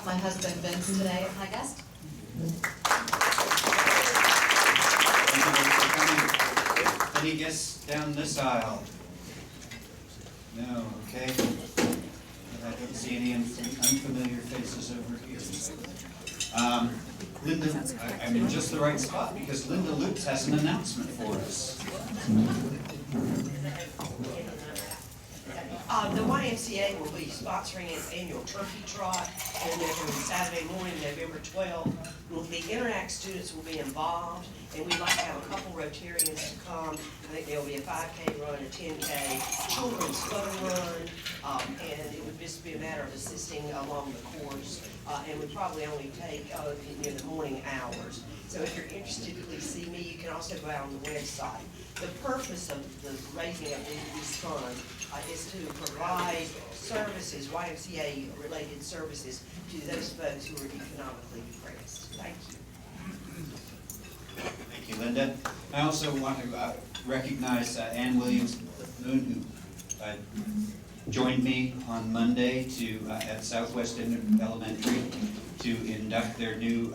have my husband Vince today, my guest. Any guests down this aisle? No, okay. I don't see any unfamiliar faces over here. Linda, I'm in just the right spot because Linda Lutz has an announcement for us. The YMCA will be sponsoring its annual turkey trot, and they're going to be Saturday morning, November 12th. The Interact students will be involved, and we'd like to have a couple Rotarians to come. I think there will be a 5K run, a 10K, children's photo run, and it would just be a matter of assisting along the course, and would probably only take near the morning hours. So if you're interested, please see me. You can also go out on the website. The purpose of the raising of these funds is to provide services, YMCA-related services, to those folks who are economically depressed. Thank you. Thank you, Linda. I also want to recognize Ann Williams-Moon, who joined me on Monday at Southwest Elementary to induct their new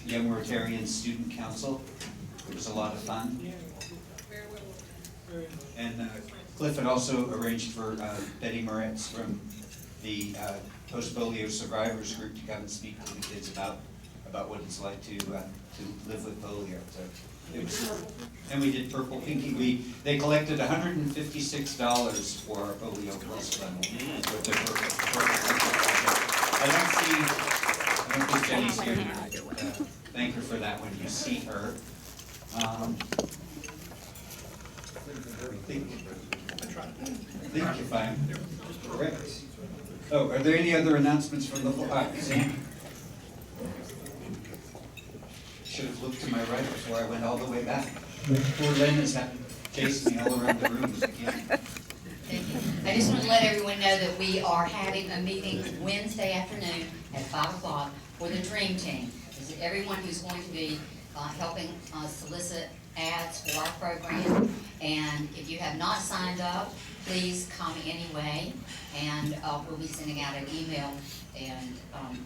Young Rotarian Student Council. It was a lot of fun. And Cliff had also arranged for Betty Moretz from the Post-Polio Survivors Group to come and speak to the kids about what it's like to live with polio. So it was, and we did Purple Pinky. They collected $156 for our Polio Plus Fund with their Purple Pinky project. I don't think Jenny's here to thank her for that when you see her. I think if I'm correct. Oh, are there any other announcements from the floor? Sam? Should have looked to my right before I went all the way back. Poor Lynn has chased me all around the room again. Thank you. I just want to let everyone know that we are having a meeting Wednesday afternoon at 5 o'clock for the Dream Team. This is everyone who's going to be helping solicit ads for our program. And if you have not signed up, please come anyway. And we'll be sending out an email. And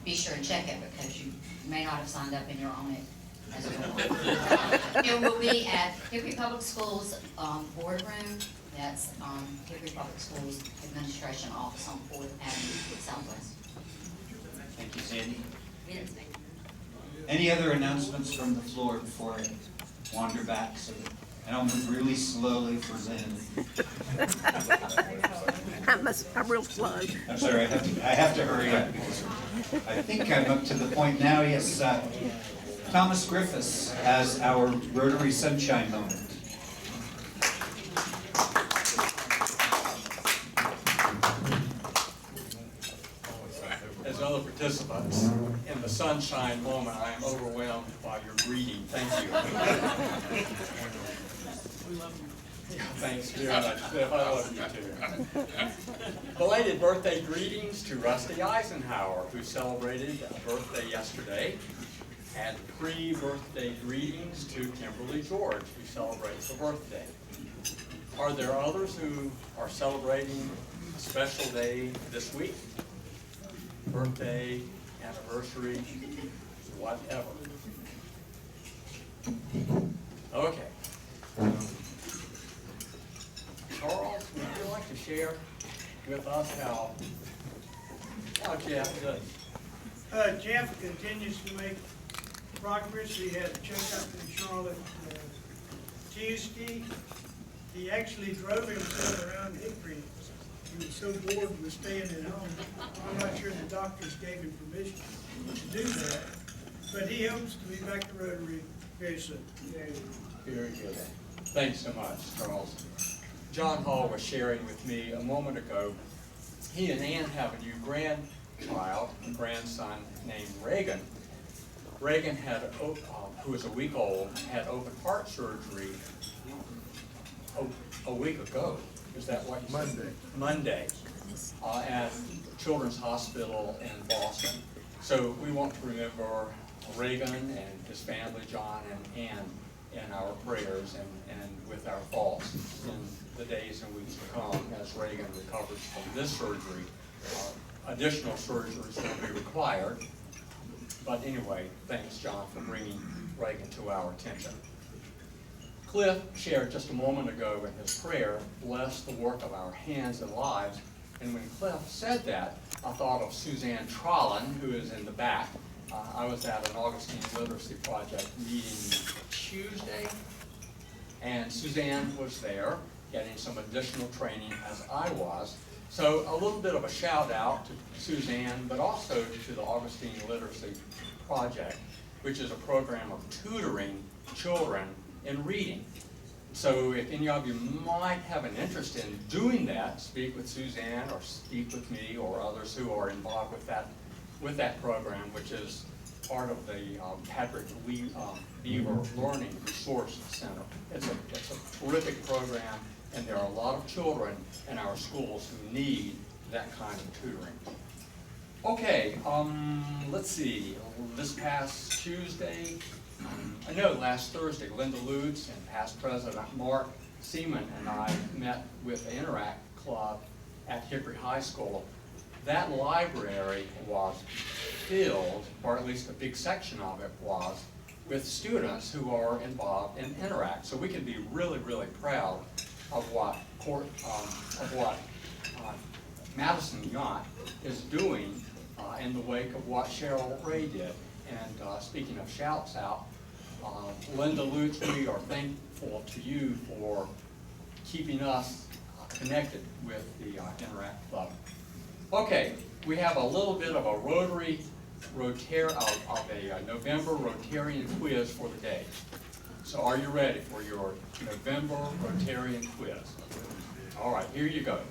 be sure and check it because you may not have signed up and you're on it as well. It will be at Hickory Public Schools boardroom. That's Hickory Public Schools Administration Office on 4th Avenue Southwest. Thank you, Sandy. Any other announcements from the floor before I wander back? And I'll move really slowly for Lynn. I'm real slow. I'm sorry, I have to hurry up because I think I'm up to the point now. Yes, Thomas Griffiths has our Rotary Sunshine Moment. As other participants in the sunshine moment, I am overwhelmed by your greeting. Thank you. Thanks very much, Cliff. I love you too. Belated birthday greetings to Rusty Eisenhower, who celebrated a birthday yesterday, and pre-birthday greetings to Kimberly George, who celebrates a birthday. Are there others who are celebrating a special day this week? Birthday, anniversary, whatever. Okay. Charles, would you like to share with us how Jeff does? Jeff continues to make progress. He had a checkup in Charlotte Tuesday. He actually drove himself around Hickory. He was so bored with staying at home. I'm not sure the doctors gave him permission to do that, but he hopes to be back to Rotary very soon. Very good. Thanks so much, Charles. John Hall was sharing with me a moment ago. He and Ann have a new grandson named Reagan. Reagan had, who was a week old, had open heart surgery a week ago. Is that what you said? Monday. At Children's Hospital in Boston. So we want to remember Reagan and his family, John and Ann, in our prayers and with our thoughts in the days and weeks to come as Reagan recovers from this surgery. Additional surgeries will be required. But anyway, thanks, John, for bringing Reagan to our attention. Cliff shared just a moment ago in his prayer, bless the work of our hands and lives. And when Cliff said that, I thought of Suzanne Trollin, who is in the back. I was at an Augustine Literacy Project meeting Tuesday, and Suzanne was there getting some additional training as I was. So a little bit of a shout out to Suzanne, but also to the Augustine Literacy Project, which is a program of tutoring children in reading. So if any of you might have an interest in doing that, speak with Suzanne or speak with me or others who are involved with that program, which is part of the Patrick Beaver Learning Resource Center. It's a terrific program, and there are a lot of children in our schools who need that kind of tutoring. Okay, let's see, this past Tuesday, last Thursday, Linda Lutz and past President Mark Seaman and I met with the Interact Club at Hickory High School. That library was filled, or at least a big section of it was, with students who are involved in Interact. So we can be really, really proud of what Madison Yacht is doing in the wake of what Cheryl Ray did. And speaking of shouts out, Linda Lutz, we are thankful to you for keeping us connected with the Interact Club. Okay, we have a little bit of a November Rotarian quiz for the day. So are you ready for your November Rotarian quiz? All right, here you go.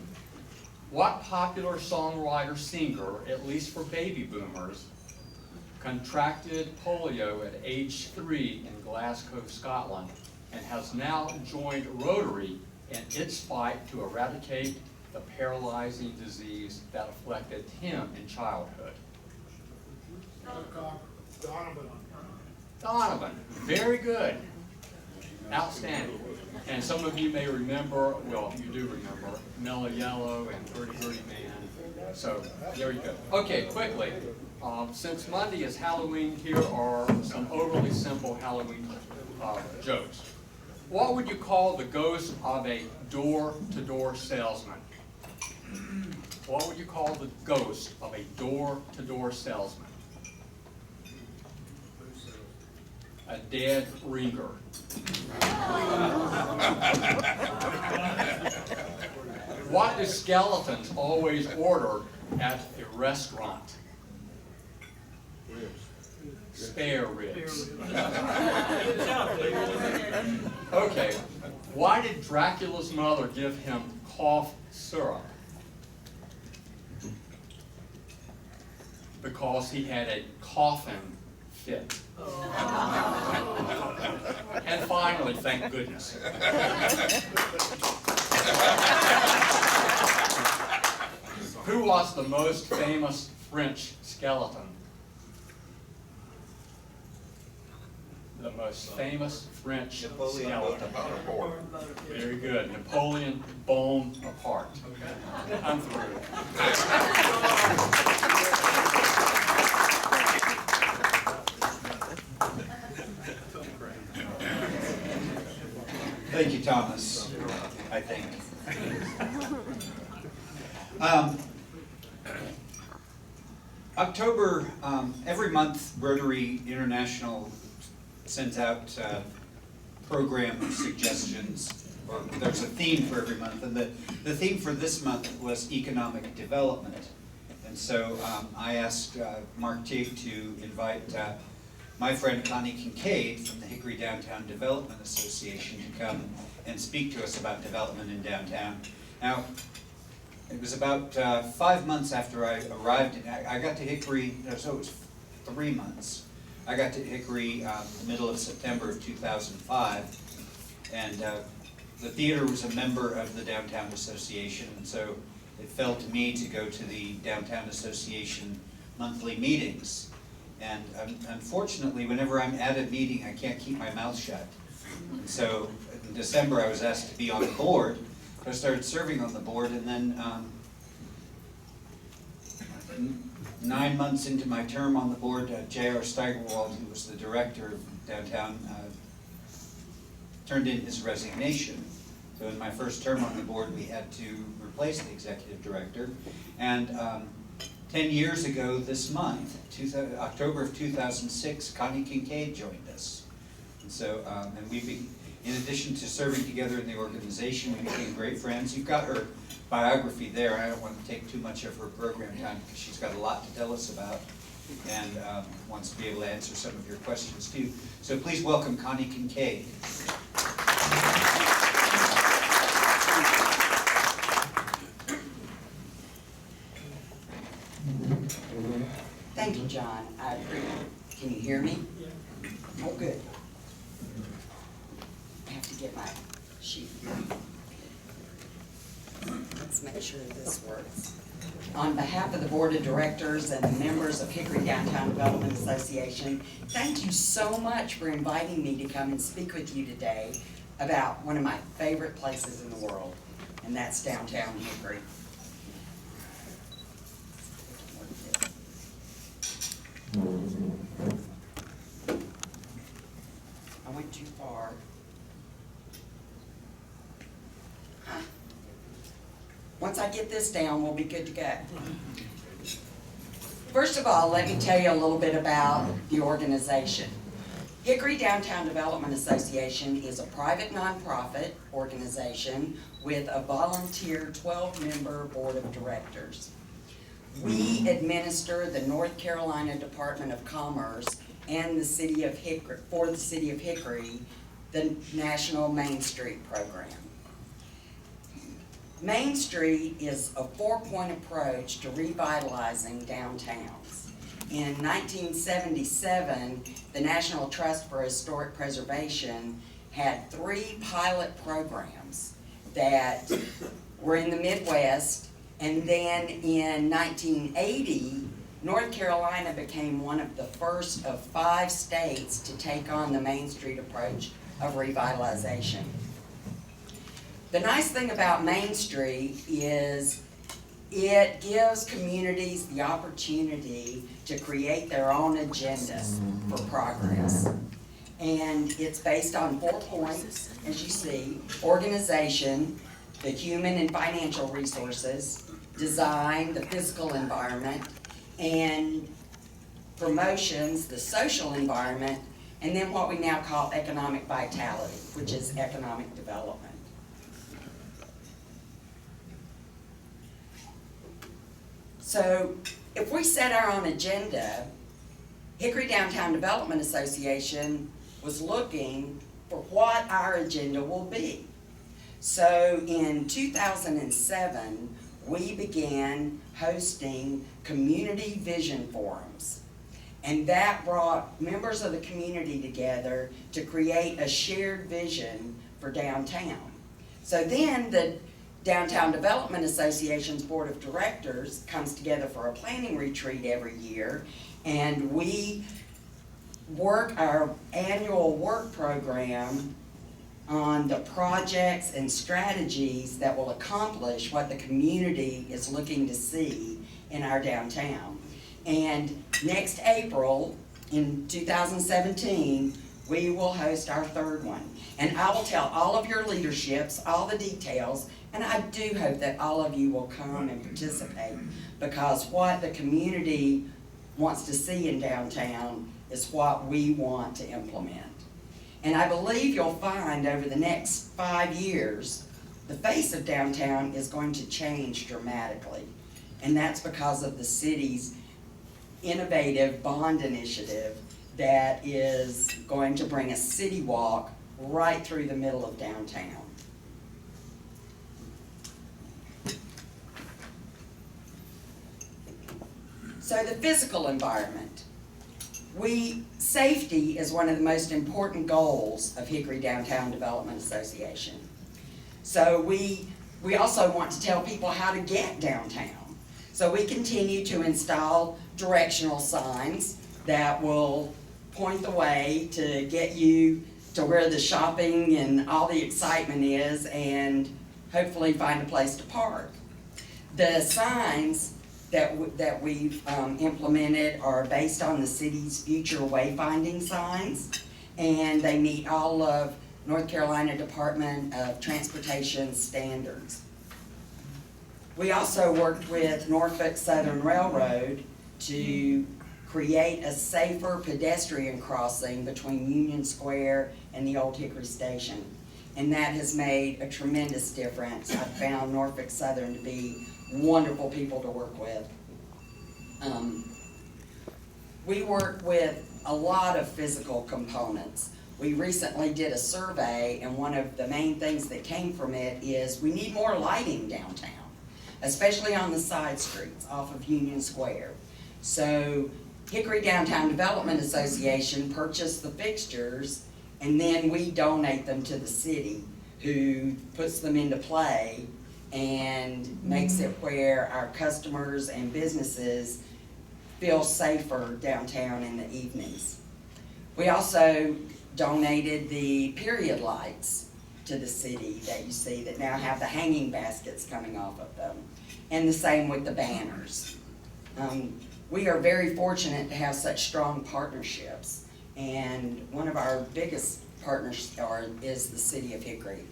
What popular songwriter singer, at least for baby boomers, contracted polio at age 3 in Glasgow, Scotland, and has now joined Rotary in its fight to eradicate the paralyzing disease that afflicted him in childhood? Donovan, very good. Outstanding. And some of you may remember, well, you do remember, Mellow Yellow and Pretty Pretty Man. So, there you go. Okay, quickly. Since Monday is Halloween, here are some overly simple Halloween jokes. What would you call the ghost of a door-to-door salesman? What would you call the ghost of a door-to-door salesman? A dead ringer. What do skeletons always order at a restaurant? Spare ribs. Okay, why did Dracula's mother give him cough syrup? Because he had a coughing fit. And finally, thank goodness. Who was the most famous French skeleton? The most famous French skeleton. Very good. Napoleon Bonaparte. I'm through. Thank you, Thomas, I think. October, every month, Rotary International sends out program suggestions, or there's a theme for every month, and the theme for this month was economic development. And so I asked Mark Teague to invite my friend Connie Kincaid from the Hickory Downtown Development Association to come and speak to us about development in downtown. Now, it was about 5 months after I arrived, I got to Hickory, so it was 3 months. I got to Hickory the middle of September of 2005, and the theater was a member of the Downtown Association, and so it fell to me to go to the Downtown Association monthly meetings. And unfortunately, whenever I'm at a meeting, I can't keep my mouth shut. And so in December, I was asked to be on the board. I started serving on the board, and then 9 months into my term on the board, J.R. Steigerwald, who was the director of downtown, turned in his resignation. So in my first term on the board, we had to replace the executive director. And 10 years ago this month, October of 2006, Connie Kincaid joined us. And so, in addition to serving together in the organization, we became great friends. You've got her biography there. I don't want to take too much of her program time because she's got a lot to tell us about and wants to be able to answer some of your questions too. So please welcome Connie Kincaid. Thank you, John. I appreciate it. Can you hear me? Oh, good. I have to get my sheet. Let's make sure this works. On behalf of the Board of Directors and the members of Hickory Downtown Development Association, thank you so much for inviting me to come and speak with you today about one of my favorite places in the world, and that's downtown Hickory. I went too far. Once I get this down, we'll be good to go. First of all, let me tell you a little bit about the organization. Hickory Downtown Development Association is a private nonprofit organization with a volunteer 12-member board of directors. We administer the North Carolina Department of Commerce and the City of Hickory, for the City of Hickory, the National Main Street Program. Main Street is a four-point approach to revitalizing downtowns. In 1977, the National Trust for Historic Preservation had 3 pilot programs that were in the Midwest, and then in 1980, North Carolina became one of the first of 5 states to take on the Main Street approach of revitalization. The nice thing about Main Street is it gives communities the opportunity to create their own agendas for progress. And it's based on 4 points, as you see: organization, the human and financial resources, design, the physical environment, and promotions, the social environment, and then what we now call economic vitality, which is economic development. So if we set our own agenda, Hickory Downtown Development Association was looking for what our agenda will be. So in 2007, we began hosting community vision forums. And that brought members of the community together to create a shared vision for downtown. So then the Downtown Development Association's Board of Directors comes together for a planning retreat every year, and we work our annual work program on the projects and strategies that will accomplish what the community is looking to see in our downtown. And next April, in 2017, we will host our 3rd one. And I will tell all of your leaderships all the details, and I do hope that all of you will come and participate, because what the community wants to see in downtown is what we want to implement. And I believe you'll find over the next 5 years, the face of downtown is going to change dramatically. And that's because of the city's innovative bond initiative that is going to bring a city walk right through the middle of downtown. So the physical environment. Safety is one of the most important goals of Hickory Downtown Development Association. So we also want to tell people how to get downtown. So we continue to install directional signs that will point the way to get you to where the shopping and all the excitement is, and hopefully find a place to park. The signs that we've implemented are based on the city's future wayfinding signs, and they meet all of North Carolina Department of Transportation standards. We also worked with Norfolk Southern Railroad to create a safer pedestrian crossing between Union Square and the Old Hickory Station. And that has made a tremendous difference. I've found Norfolk Southern to be wonderful people to work with. We work with a lot of physical components. We recently did a survey, and one of the main things that came from it is we need more lighting downtown, especially on the side streets off of Union Square. So Hickory Downtown Development Association purchased the fixtures, and then we donate them to the city, who puts them into play and makes it where our customers and businesses feel safer downtown in the evenings. We also donated the period lights to the city that you see that now have the hanging baskets coming off of them, and the same with the banners. We are very fortunate to have such strong partnerships, and one of our biggest partners is the city of Hickory.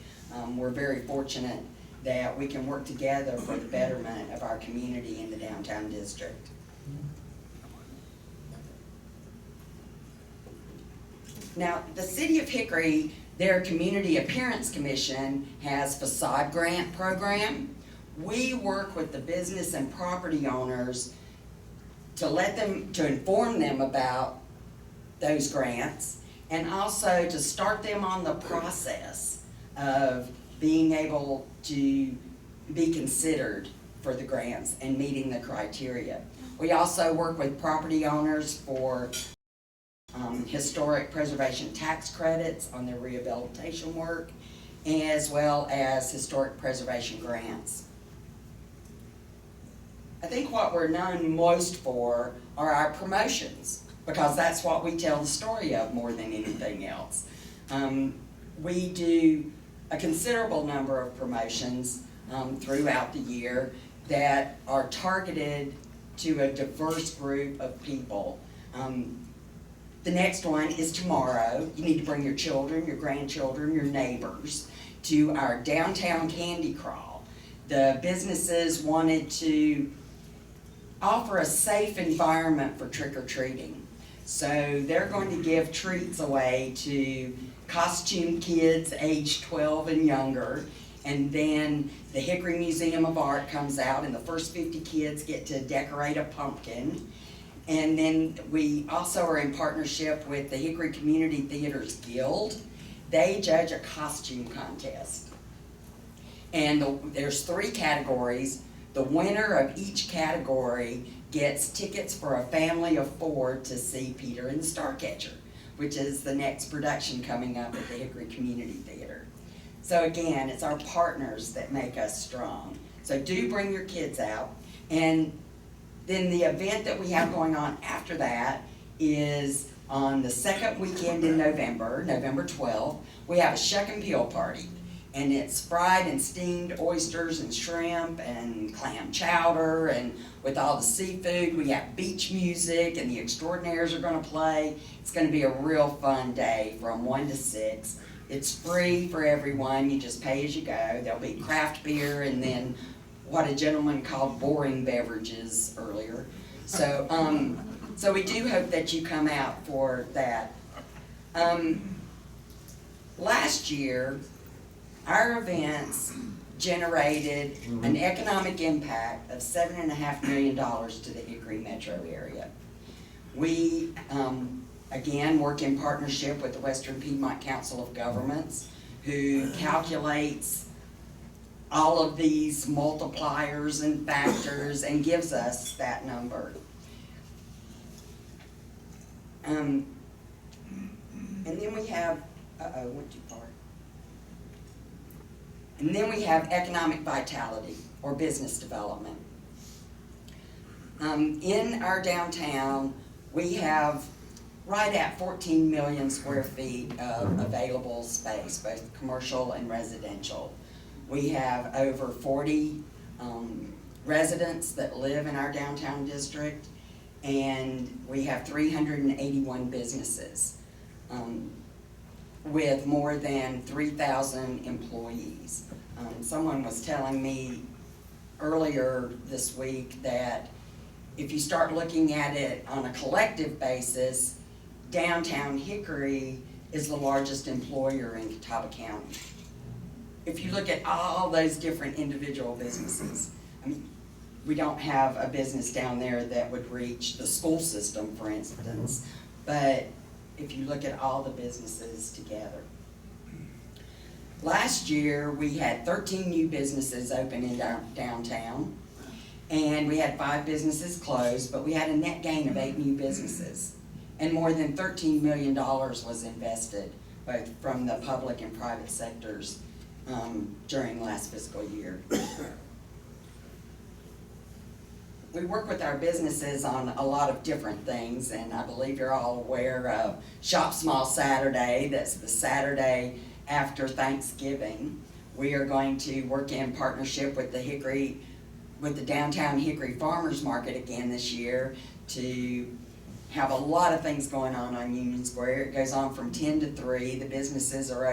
We're very fortunate that we can work together for the betterment of our community in the downtown district. Now, the city of Hickory, their Community Appearance Commission has facade grant program. We work with the business and property owners to inform them about those grants, and also to start them on the process of being able to be considered for the grants and meeting the criteria. We also work with property owners for historic preservation tax credits on their rehabilitation work, as well as historic preservation grants. I think what we're known most for are our promotions, because that's what we tell the story of more than anything else. We do a considerable number of promotions throughout the year that are targeted to a diverse group of people. The next one is tomorrow. You need to bring your children, your grandchildren, your neighbors to our downtown candy crawl. The businesses wanted to offer a safe environment for trick-or-treating. So they're going to give treats away to costumed kids aged 12 and younger, and then the Hickory Museum of Art comes out, and the first 50 kids get to decorate a pumpkin. And then we also are in partnership with the Hickory Community Theaters Guild. They judge a costume contest. And there's 3 categories. The winner of each category gets tickets for a family of 4 to see Peter and the Starcatcher, which is the next production coming up at the Hickory Community Theater. So again, it's our partners that make us strong. So do bring your kids out. And then the event that we have going on after that is on the second weekend in November, November 12th, we have a shuck and peel party. And it's fried and steamed oysters and shrimp and clam chowder, and with all the seafood, we have beach music, and the Extraordinaires are gonna play. It's gonna be a real fun day from 1 to 6. It's free for everyone, you just pay as you go. There'll be craft beer, and then what a gentleman called boring beverages earlier. So, so we do hope that you come out for that. Last year, our events generated an economic impact of $7.5 million to the Hickory metro area. We, again, work in partnership with the Western Piedmont Council of Governments, who calculates all of these multipliers and factors and gives us that number. And then we have, went too far. And then we have economic vitality, or business development. In our downtown, we have right at 14 million square feet of available space, both commercial and residential. We have over 40 residents that live in our downtown district, and we have 381 businesses with more than 3,000 employees. Someone was telling me earlier this week that if you start looking at it on a collective basis, downtown Hickory is the largest employer in Catawba County. If you look at all those different individual businesses, I mean, we don't have a business down there that would reach the school system, for instance, but if you look at all the businesses together. Last year, we had 13 new businesses open in downtown, and we had 5 businesses closed, but we had a net gain of 8 new businesses. And more than $13 million was invested, both from the public and private sectors, during last fiscal year. We work with our businesses on a lot of different things, and I believe you're all aware of Shop Small Saturday. That's the Saturday after Thanksgiving. We are going to work in partnership with the downtown Hickory Farmers Market again this year to have a lot of things going on Union Square. It goes on from 10 to 3. The businesses are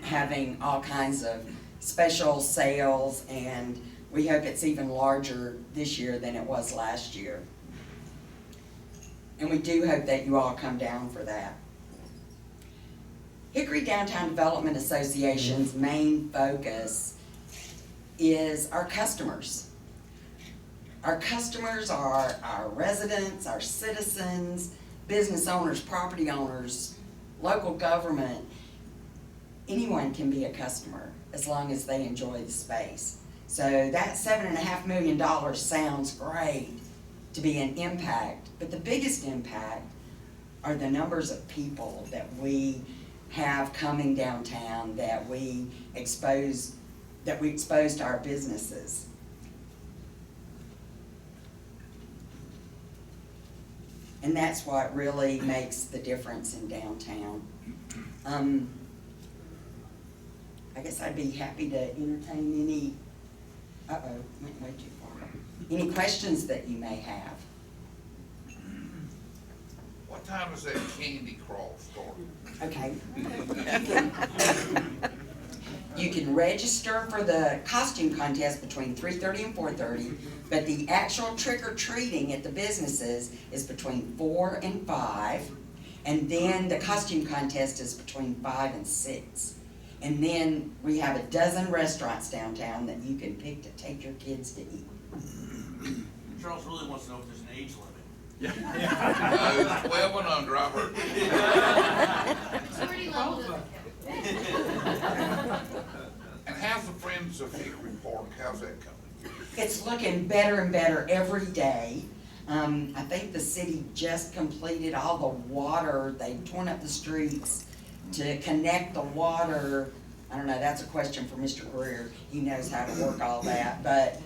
having all kinds of special sales, and we hope it's even larger this year than it was last year. And we do hope that you all come down for that. Hickory Downtown Development Association's main focus is our customers. Our customers are our residents, our citizens, business owners, property owners, local government. Anyone can be a customer as long as they enjoy the space. So that $7.5 million sounds great to be an impact, but the biggest impact are the numbers of people that we have coming downtown, that we expose to our businesses. And that's what really makes the difference in downtown. I guess I'd be happy to entertain any, went way too far. Any questions that you may have. What time does that candy crawl start? Okay. You can register for the costume contest between 3:30 and 4:30, but the actual trick-or-treating at the businesses is between 4 and 5, and then the costume contest is between 5 and 6. And then we have a dozen restaurants downtown that you can pick to take your kids to eat. Charles really wants to know if there's an age limit. No, 12 and under, I heard. It's already leveled up. And how's the Friends of Hickory Park, how's that coming? It's looking better and better every day. I think the city just completed all the water. They've torn up the streets to connect the water. I don't know, that's a question for Mr. Greer. He knows how to work all that, but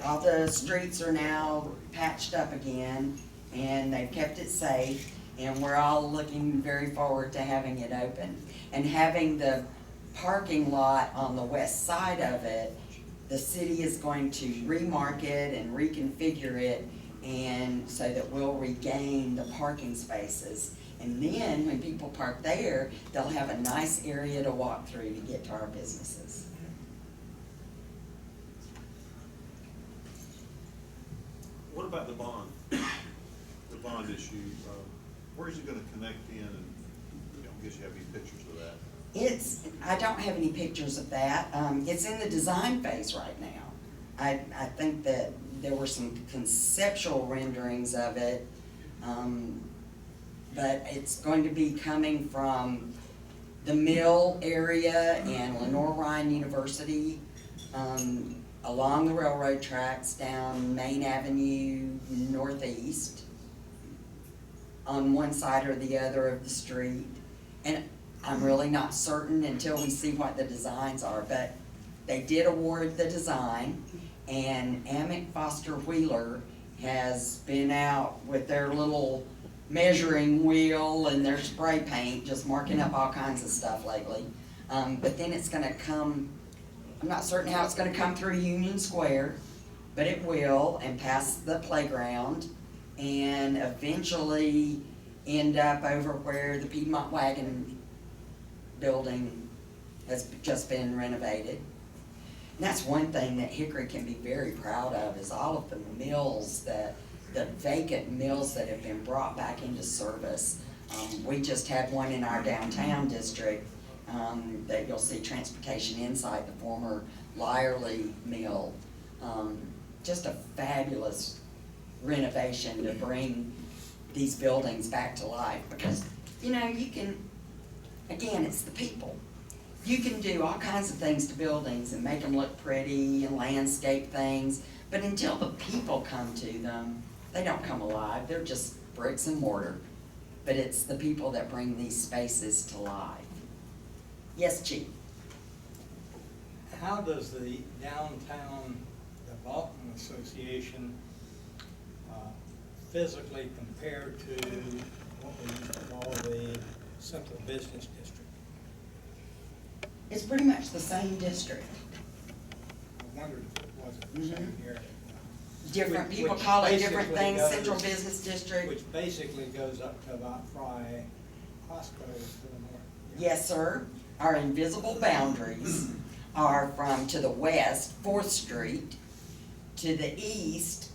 all the streets are now patched up again, and they've kept it safe, and we're all looking very forward to having it open. And having the parking lot on the west side of it, the city is going to remarket and reconfigure it, and so that we'll regain the parking spaces. And then when people park there, they'll have a nice area to walk through to get to our businesses. What about the bond? The bond issue, where is it gonna connect in, and, I guess you have any pictures of that? I don't have any pictures of that. It's in the design phase right now. I think that there were some conceptual renderings of it, but it's going to be coming from the Mill area and Lenore Ryan University, along the railroad tracks down Main Avenue northeast, on one side or the other of the street. And I'm really not certain until we see what the designs are, but they did award the design, and Amick Foster Wheeler has been out with their little measuring wheel and their spray paint, just marking up all kinds of stuff lately. But then it's gonna come I'm not certain how it's gonna come through Union Square, but it will, and past the playground, and eventually end up over where the Piedmont Wagon building has just been renovated. And that's one thing that Hickory can be very proud of, is all of the mills the vacant mills that have been brought back into service. We just had one in our downtown district, that you'll see transportation inside, the former Lyerly Mill. Just a fabulous renovation to bring these buildings back to life, because, you know, you can, again, it's the people. You can do all kinds of things to buildings and make them look pretty and landscape things, but until the people come to them, they don't come alive. They're just bricks and mortar. But it's the people that bring these spaces to life. Yes, Chief? How does the Downtown Development Association physically compare to what we used to call the Central Business District? It's pretty much the same district. I wondered if it wasn't the same here. Different Which- people which call it different basically things, goes- Central Business District. Which basically goes up to about Fry Hospital to the north. Yes, sir. Our invisible boundaries are from, to the west, 4th Street, to the east,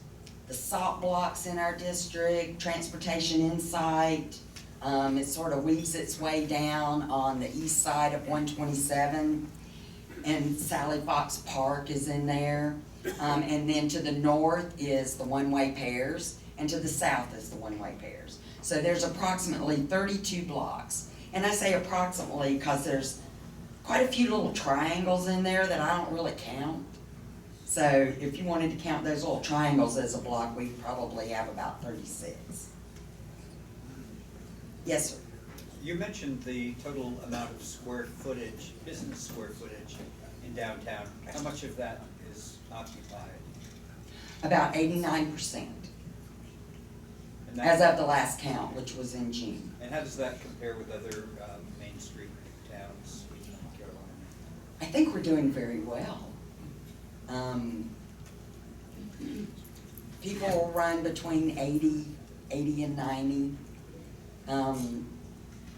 the salt blocks in our district, Transportation Insight. It sort of weaves its way down on the east side of 127, and Sally Fox Park is in there. And then to the north is the one-way pairs, and to the south is the one-way pairs. So there's approximately 32 blocks. And I say approximately because there's quite a few little triangles in there that I don't really count. So if you wanted to count those little triangles as a block, we'd probably have about 36. Yes, sir. You mentioned the total amount of square footage, business square footage in downtown. How much of that is occupied? About 89%, And as that- of the last count, which was in June. And how does that compare with other Main Street towns in North Carolina? I think we're doing very well. People will run between 80 and 90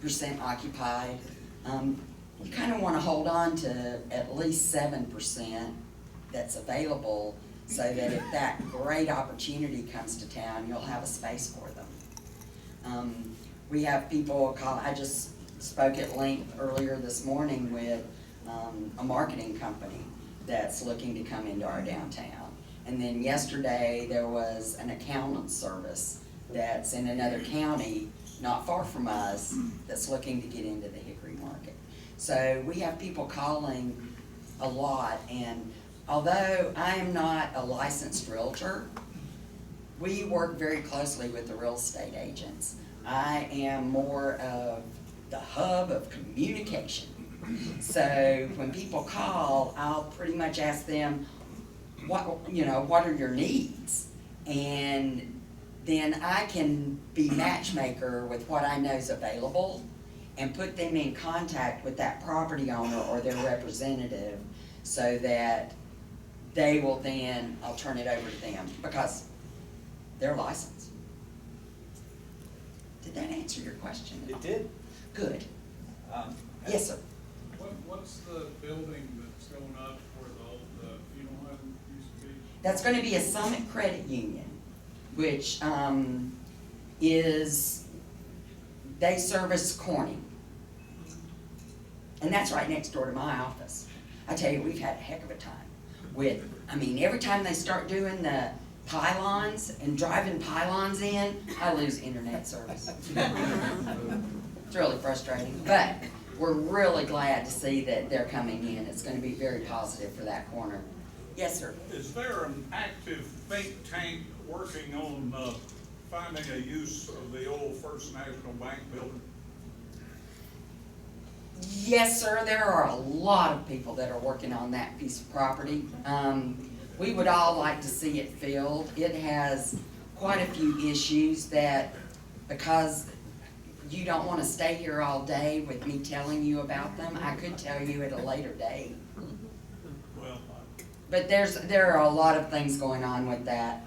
percent occupied. You kind of want to hold on to at least 7% that's available, so that if that great opportunity comes to town, you'll have a space for them. We have people call, I just spoke at length earlier this morning with a marketing company that's looking to come into our downtown. And then yesterday, there was an accountant service that's in another county, not far from us, that's looking to get into the Hickory market. So we have people calling a lot, and although I am not a licensed realtor, we work very closely with the real estate agents. I am more of the hub of communication. So when people call, I'll pretty much ask them, what are your needs? And then I can be matchmaker with what I know is available and put them in contact with that property owner or their representative, so that they will then, I'll turn it over to them because they're licensed. Did that answer your question? It did. Good. Yes, sir. What's the building that's going up where the funeral home used to be? That's going to be a Summit Credit Union, which they service Corning. And that's right next door to my office. I tell you, we've had a heck of a time with, every time they start doing the pylons and driving pylons in, I lose internet service. It's really frustrating, but we're really glad to see that they're coming in. It's going to be very positive for that corner. Yes, sir. Is there an active think tank working on finding a use of the old First National Bank building? Yes, sir. There are a lot of people that are working on that piece of property. We would all like to see it filled. It has quite a few issues that, because you don't want to stay here all day with me telling you about them, I could tell you at a later date. Well, But there are a lot of things going on with that.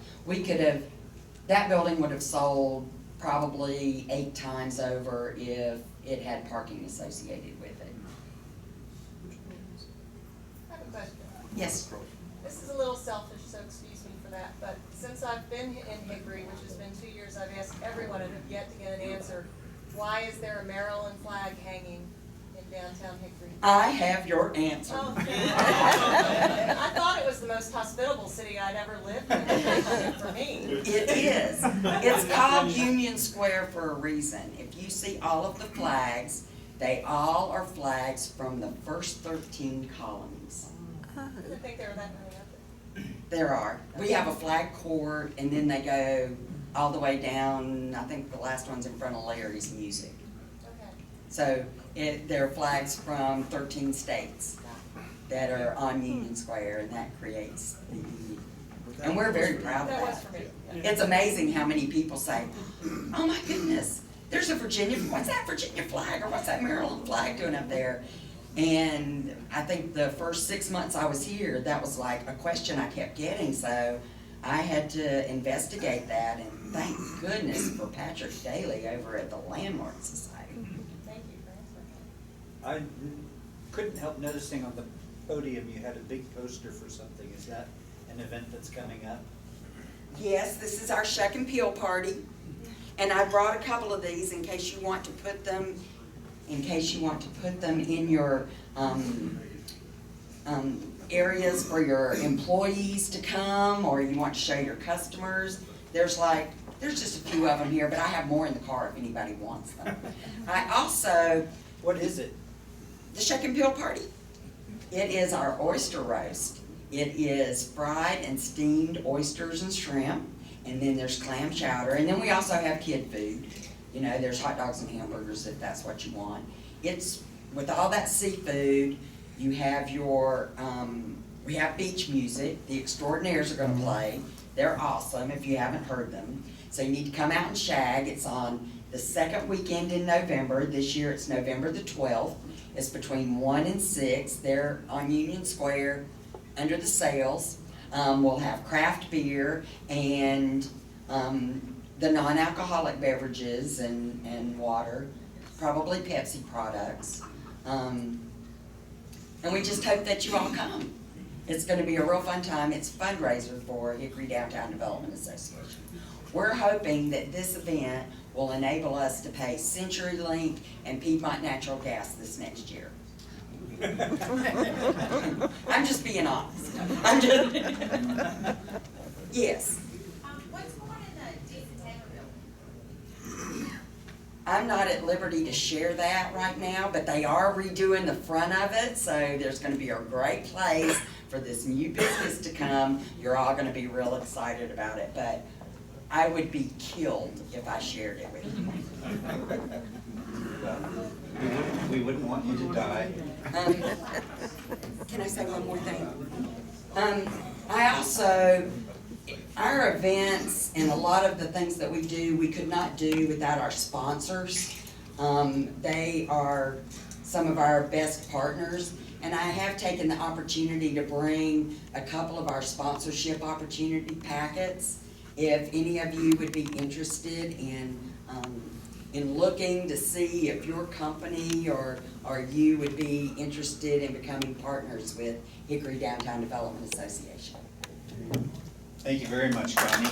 That building would have sold probably 8 times over if it had parking associated with it. I have a question. Yes. This is a little selfish, so excuse me for that, but since I've been in Hickory, which has been 2 years, I've asked everyone and have yet to get an answer. Why is there a Maryland flag hanging in downtown Hickory? I have your answer. Oh, I thought it was the most hospitable city I'd ever lived in, for me. It is. It's called Union Square for a reason. If you see all of the flags, they all are flags from the first 13 colonies. I didn't think there were that many up there. There are. We have a flag court, and then they go all the way down, I think the last one's in front of Larry's Music. Okay. So there are flags from 13 states that are on Union Square, and that creates the, and we're very proud of That was that. for me. It's amazing how many people say, oh my goodness, there's a Virginia, what's that Virginia flag, or what's that Maryland flag doing up there? And I think the first 6 months I was here, that was like a question I kept getting, so I had to investigate that, and thank goodness for Patrick Daly over at the Landmark Society. Thank you for answering. I couldn't help noticing on the podium you had a big poster for something. Is that an event that's coming up? Yes, this is our shuck and peel party, and I brought a couple of these in case you want to put them, in your areas for your employees to come, or you want to show your customers. There's just a few of them here, but I have more in the car if anybody wants them. I also, What is it? the shuck and peel party. It is our oyster roast. It is fried and steamed oysters and shrimp, and then there's clam chowder, and then we also have kid food. You know, there's hot dogs and hamburgers if that's what you want. It's, with all that seafood, you have your, we have beach music. The Extraordinaires are gonna play. They're awesome if you haven't heard them. So you need to come out and shag. It's on the second weekend in November. This year it's November the 12th. It's between 1 and 6. They're on Union Square under the sails. We'll have craft beer and the non-alcoholic beverages and water, probably Pepsi products. And we just hope that you all come. It's gonna be a real fun time. It's a fundraiser for Hickory Downtown Development Association. We're hoping that this event will enable us to pay CenturyLink and Piedmont Natural Gas this next year. I'm just being honest. Yes. What's going in the Jason Taylor building? I'm not at liberty to share that right now, but they are redoing the front of it, so there's gonna be a great place for this new business to come. You're all gonna be real excited about it, but I would be killed if I shared it with you. We wouldn't want you to die. Can I say one more thing? I also, our events and a lot of the things that we do, we could not do without our sponsors. They are some of our best partners, and I have taken the opportunity to bring a couple of our sponsorship opportunity packets. If any of you would be interested in looking to see if your company or you would be interested in becoming partners with Hickory Downtown Development Association. Thank you very much, Connie.